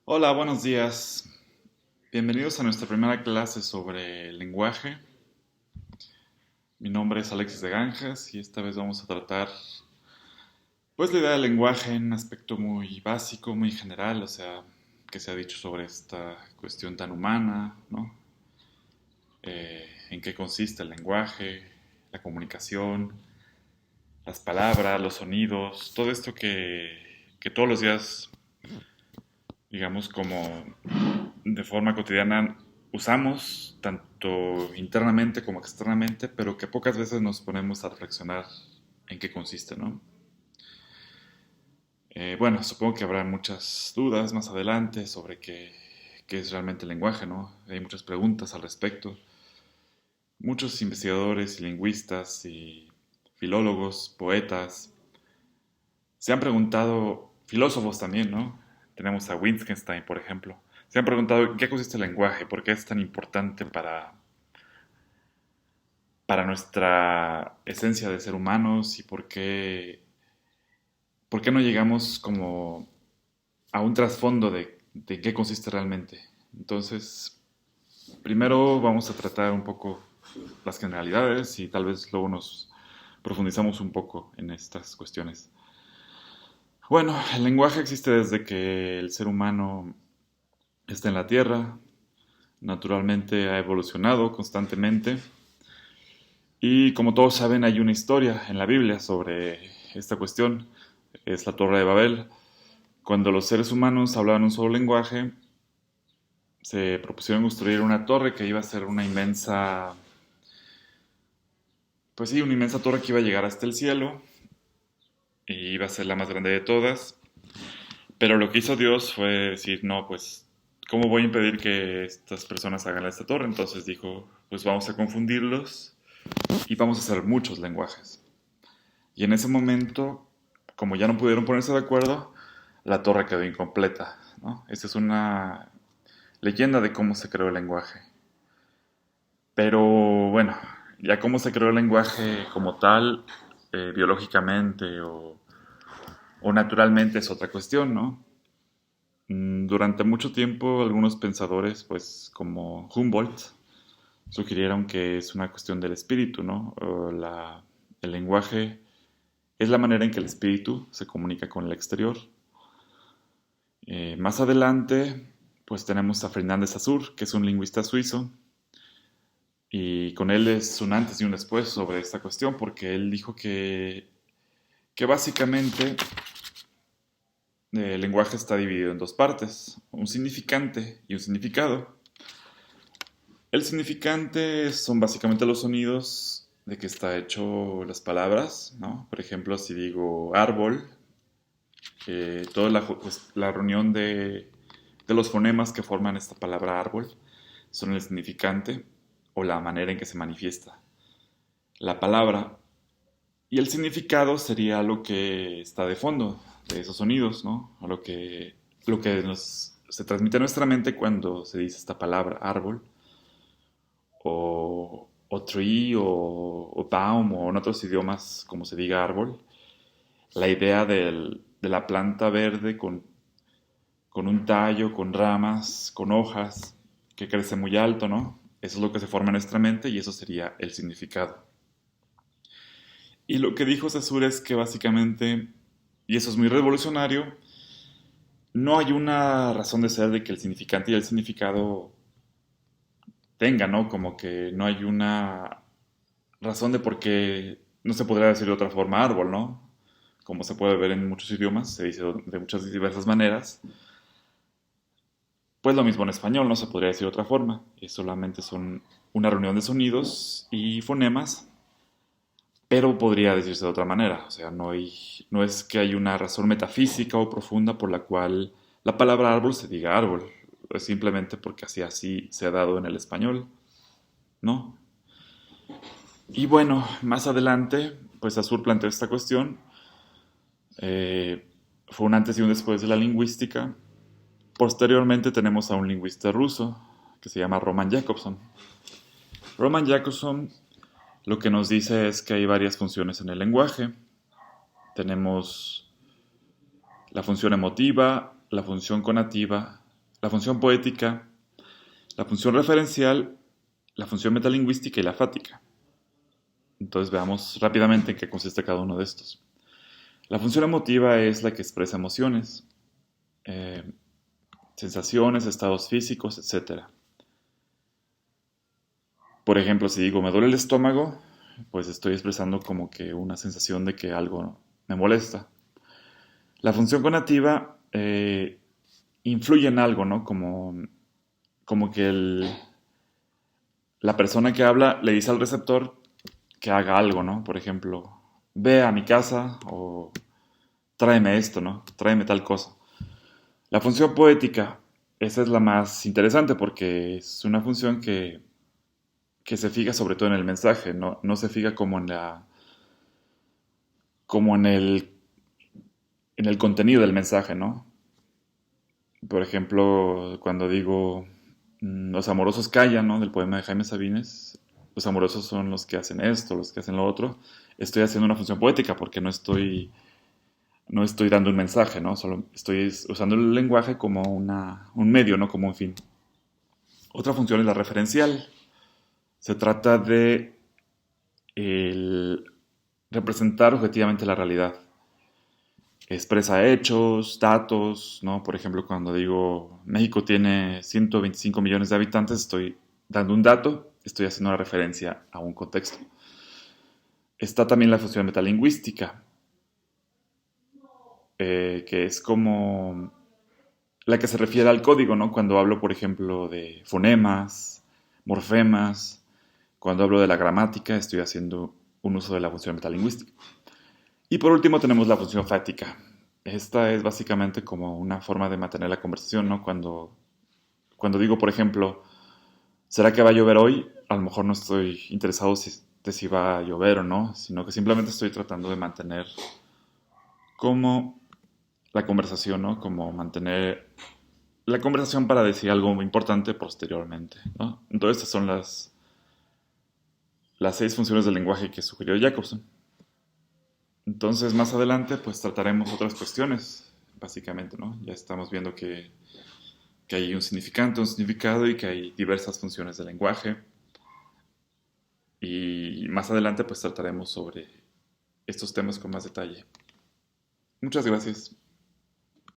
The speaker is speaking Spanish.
Hola, buenos días. Bienvenidos a nuestra primera clase sobre lenguaje. Mi nombre es Alexis de Ganjas y esta vez vamos a tratar pues la idea del lenguaje en un aspecto muy básico, muy general, o sea, que se ha dicho sobre esta cuestión tan humana, ¿no? En qué consiste el lenguaje, la comunicación, las palabras, los sonidos, todo esto que todos los días, digamos, como de forma cotidiana usamos, tanto internamente como externamente, pero que pocas veces nos ponemos a reflexionar en qué consiste, ¿no? Bueno, supongo que habrá muchas dudas más adelante sobre qué es realmente el lenguaje, ¿no? Hay muchas preguntas al respecto. Muchos investigadores y lingüistas y filólogos, poetas, se han preguntado, filósofos también, ¿no? Tenemos a Wittgenstein, por ejemplo. Se han preguntado en qué consiste el lenguaje, por qué es tan importante para nuestra esencia de ser humanos y por qué no llegamos como a un trasfondo de qué consiste realmente. Entonces, primero vamos a tratar un poco las generalidades y tal vez luego nos profundizamos un poco en estas cuestiones. Bueno, el lenguaje existe desde que el ser humano está en la Tierra. Naturalmente ha evolucionado constantemente. Y como todos saben, hay una historia en la Biblia sobre esta cuestión. Es la Torre de Babel. Cuando los seres humanos hablaban un solo lenguaje, se propusieron construir una torre que iba a ser una inmensa, pues sí, una inmensa torre que iba a llegar hasta el cielo y iba a ser la más grande de todas. Pero lo que hizo Dios fue decir, no, pues, ¿cómo voy a impedir que estas personas hagan esta torre? Entonces dijo, pues vamos a confundirlos y vamos a hacer muchos lenguajes. Y en ese momento, como ya no pudieron ponerse de acuerdo, la torre quedó incompleta, ¿no? Esta es una leyenda de cómo se creó el lenguaje. Pero bueno, ya cómo se creó el lenguaje como tal, biológicamente o naturalmente es otra cuestión, ¿no? Durante mucho tiempo algunos pensadores, pues como Humboldt, sugirieron que es una cuestión del espíritu, ¿no? El lenguaje es la manera en que el espíritu se comunica con el exterior. Más adelante, pues tenemos a Fernández Saussure, que es un lingüista suizo, y con él es un antes y un después sobre esta cuestión, porque él dijo que básicamente el lenguaje está dividido en dos partes, un significante y un significado. El significante son básicamente los sonidos de que está hecho las palabras, ¿no? Por ejemplo, si digo árbol, toda pues, la reunión de los fonemas que forman esta palabra árbol son el significante o la manera en que se manifiesta la palabra. Y el significado sería lo que está de fondo de esos sonidos, ¿no? O lo que se transmite a nuestra mente cuando se dice esta palabra, árbol, o tree, o baum, o en otros idiomas, como se diga árbol. La idea de la planta verde con un tallo, con ramas, con hojas, que crece muy alto, ¿no? Eso es lo que se forma en nuestra mente y eso sería el significado. Y lo que dijo Saussure es que básicamente, y eso es muy revolucionario, no hay una razón de ser de que el significante y el significado tengan, ¿no? Como que no hay una razón de por qué no se podría decir de otra forma árbol, ¿no? Como se puede ver en muchos idiomas, se dice de muchas diversas maneras. Pues lo mismo en español, no se podría decir de otra forma. Es solamente son una reunión de sonidos y fonemas, pero podría decirse de otra manera. O sea, no es que hay una razón metafísica o profunda por la cual la palabra árbol se diga árbol. Es simplemente porque así se ha dado en el español, ¿no? Y bueno, más adelante, pues Saussure planteó esta cuestión. Eh, Fue un antes y un después de la lingüística. Posteriormente tenemos a un lingüista ruso que se llama Roman Jakobson. Roman Jakobson lo que nos dice es que hay varias funciones en el lenguaje. Tenemos la función emotiva, la función conativa la función poética, la función referencial, la función metalingüística y la fática. Entonces veamos rápidamente en qué consiste cada uno de estos. La función emotiva es la que expresa emociones, eh, sensaciones, estados físicos, etc. Por ejemplo, si digo me duele el estómago, pues estoy expresando como que una sensación de que algo me molesta. La función conativa influye en algo, ¿no? Como que la persona que habla le dice al receptor que haga algo, ¿no? Por ejemplo, ve a mi casa o tráeme esto, ¿no? Tráeme tal cosa. La función poética, esa es la más interesante porque es una función que se fija sobre todo en el mensaje, no se fija como como en el contenido del mensaje, ¿no? Por ejemplo, cuando digo los amorosos callan, ¿no? Del poema de Jaime Sabines, los amorosos son los que hacen esto, los que hacen lo otro. Estoy haciendo una función poética porque no estoy dando un mensaje, ¿no? Solo estoy usando el lenguaje como un medio, no como un fin. Otra función es la referencial. Se trata de representar objetivamente la realidad. Expresa hechos, datos, ¿no? Por ejemplo, cuando digo México tiene 125 millones de habitantes, estoy dando un dato, estoy haciendo una referencia a un contexto. Está también la función metalingüística, que es como la que se refiere al código, ¿no? Cuando hablo, por ejemplo, de fonemas, morfemas, cuando hablo de la gramática, estoy haciendo un uso de la función metalingüística. Y por último tenemos la función fática. Esta es básicamente como una forma de mantener la conversación, ¿no? Cuando digo, por ejemplo, ¿será que va a llover hoy? A lo mejor no estoy interesado de si va a llover o no, sino que simplemente estoy tratando de mantener como la conversación, ¿no? Como mantener la conversación para decir algo muy importante posteriormente, ¿no? Entonces estas son las 6 funciones del lenguaje que sugirió Jacobson. Entonces más adelante pues trataremos otras cuestiones, básicamente, ¿no? Ya estamos viendo que hay un significante, un significado y que hay diversas funciones del lenguaje. Y más adelante pues trataremos sobre estos temas con más detalle. Muchas gracias.